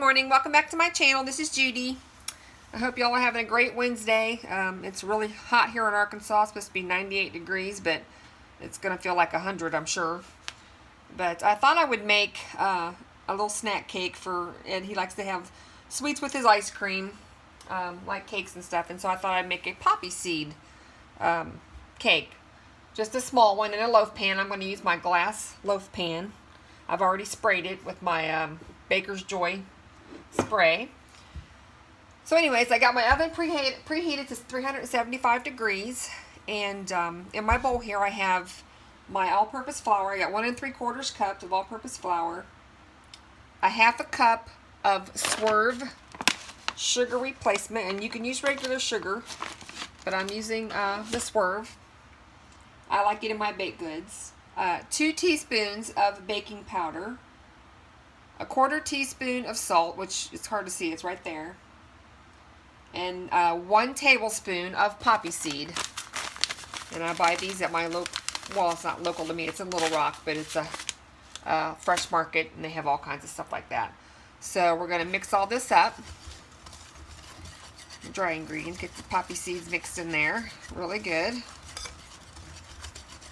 morning. Welcome back to my channel. This is Judy. I hope y'all are having a great Wednesday. It's really hot here in Arkansas. It's supposed to be 98 degrees, but it's going to feel like 100, I'm sure. But I thought I would make a little snack cake for Ed. He likes to have sweets with his ice cream, like cakes and stuff. And so I thought I'd make a poppy seed cake. Just a small one in a loaf pan. I'm going to use my glass loaf pan. I've already sprayed it with my Baker's Joy spray. So anyways, I got my oven preheated to 375 degrees. And in my bowl here I have my all-purpose flour. I got 1 3/4 cup of all-purpose flour. A 1/2 cup of Swerve sugar replacement. And you can use regular sugar, but I'm using the Swerve. I like it in my baked goods. 2 teaspoons of baking powder, 1/4 teaspoon of salt, which it's hard to see, it's right there, and 1 tablespoon of poppy seed. And I buy these at my local, well, it's not local to me, it's in Little Rock, but it's a fresh market, and they have all kinds of stuff like that. So we're going to mix all this up. Dry ingredients, get the poppy seeds mixed in there, really good.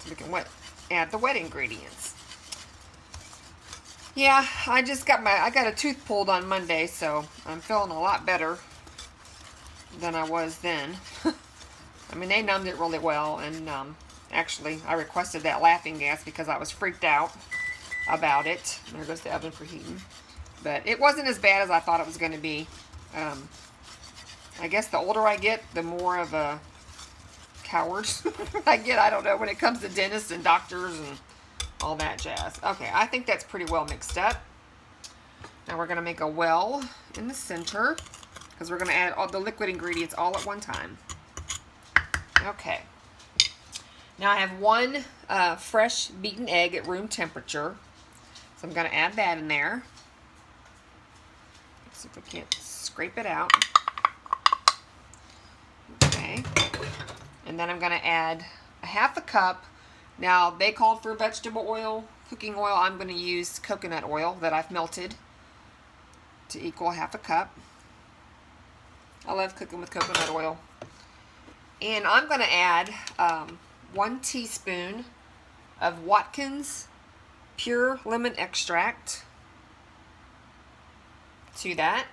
So we can add the wet ingredients. Yeah, I got a tooth pulled on Monday, so I'm feeling a lot better than I was then. I mean, they numbed it really well, and actually, I requested that laughing gas because I was freaked out about it. There goes the oven preheating. But it wasn't as bad as I thought it was going to be. I guess the older I get, the more of a coward I get, I don't know, when it comes to dentists and doctors and all that jazz. Okay, I think that's pretty well mixed up. Now we're going to make a well in the center because we're going to add all the liquid ingredients all at one time. Okay. Now I have 1 fresh beaten egg at room temperature. So I'm going to add that in there. Let's see if we can't scrape it out. Okay. And then I'm going to add a 1/2 cup. Now, they called for vegetable oil, cooking oil. I'm going to use coconut oil that I've melted to equal 1/2 cup. I love cooking with coconut oil. And I'm going to add 1 teaspoon of Watkins pure lemon extract to that.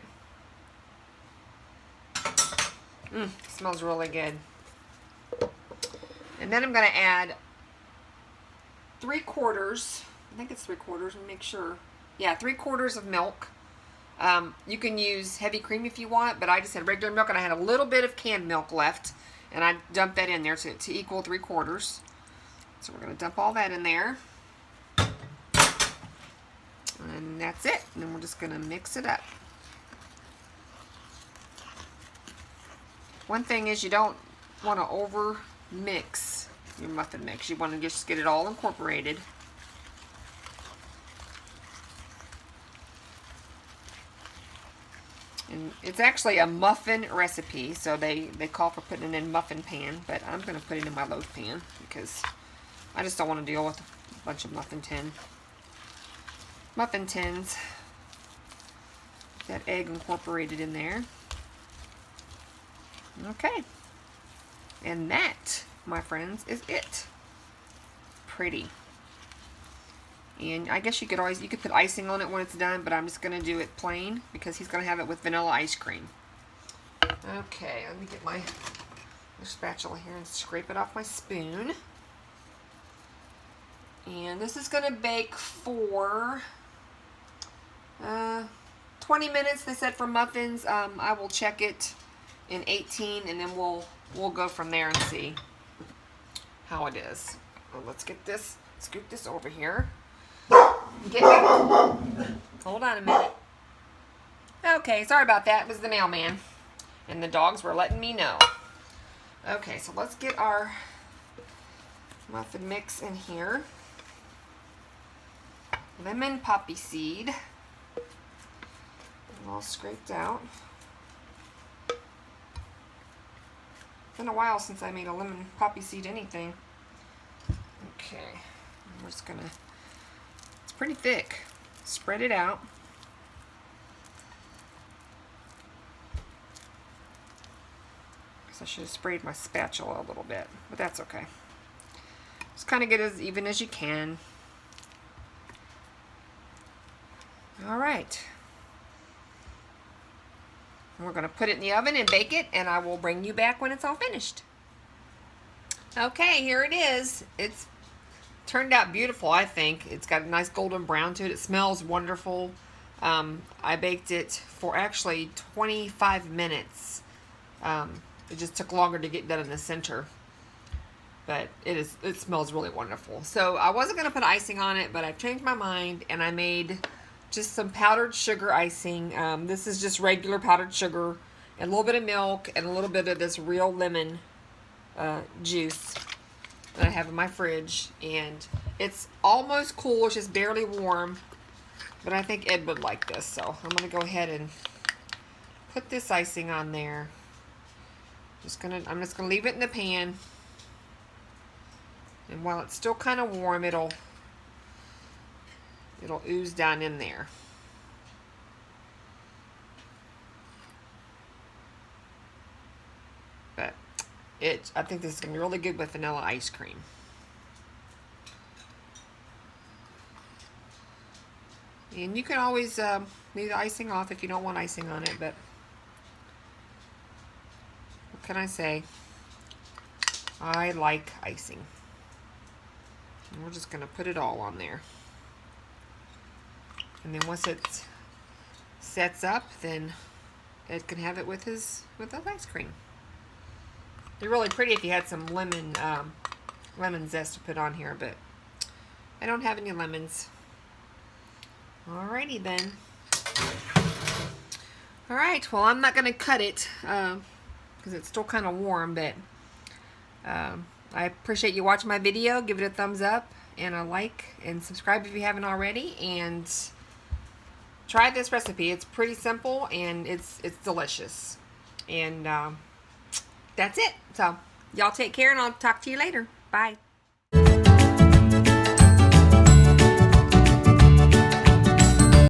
Smells really good. And then I'm going to add 3/4, I think it's 3/4, let me make sure. Yeah, 3/4 of milk. You can use heavy cream if you want, but I just had regular milk, and I had a little bit of canned milk left, and I dumped that in there to equal 3/4. So we're going to dump all that in there. And that's it. And then we're just going to mix it up. One thing is you don't want to over mix your muffin mix. You want to just get it all incorporated. And it's actually a muffin recipe, so they call for putting it in muffin pan, but I'm going to put it in my loaf pan because I just don't want to deal with a bunch of muffin tins. That egg incorporated in there. Okay. And that, my friends, is it. Pretty. And I guess you could put icing on it when it's done, but I'm just going to do it plain because he's going to have it with vanilla ice cream. Okay, let me get my spatula here and scrape it off my spoon. And this is going to bake for 20 minutes, they said, for muffins. I will check it in 18, and then we'll go from there and see how it is. Well, let's scoot this over here. Hold on a minute. Okay, sorry about that. It was the mailman, and the dogs were letting me know. Okay, so let's get our muffin mix in here. Lemon poppy seed, all scraped out. It's been a while since I made a lemon poppy seed anything. Okay, we're just gonna, it's pretty thick. Spread it out. So I should have sprayed my spatula a little bit, but that's okay. Just kind of get as even as you can. All right. We're going to put it in the oven and bake it, and I will bring you back when it's all finished. Okay, here it is. It's turned out beautiful, I think. It's got a nice golden brown to it. It smells wonderful. I baked it for actually 25 minutes. It just took longer to get done in the center. But it smells really wonderful. So I wasn't going to put icing on it, but I changed my mind and I made just some powdered sugar icing. This is just regular powdered sugar and a little bit of milk and a little bit of this real lemon juice that I have in my fridge. And it's almost cool, it's just barely warm. But I think Ed would like this, so I'm going to go ahead and put this icing on there. I'm just going to leave it in the pan. And while it's still kind of warm, it'll ooze down in there. But I think this is going to be really good with vanilla ice cream. And you can always leave the icing off if you don't want icing on it, but what can I say? I like icing. And we're just going to put it all on there. And then once it sets up, then Ed can have it with his ice cream. It'd be really pretty if you had some lemon zest to put on here, but I don't have any lemons. Alrighty then. Alright, well I'm not going to cut it because it's still kind of warm, but I appreciate you watching my video. Give it a thumbs up and a like and subscribe if you haven't already, and try this recipe. It's pretty simple and it's delicious. And that's it. So y'all take care and I'll talk to you later. Bye.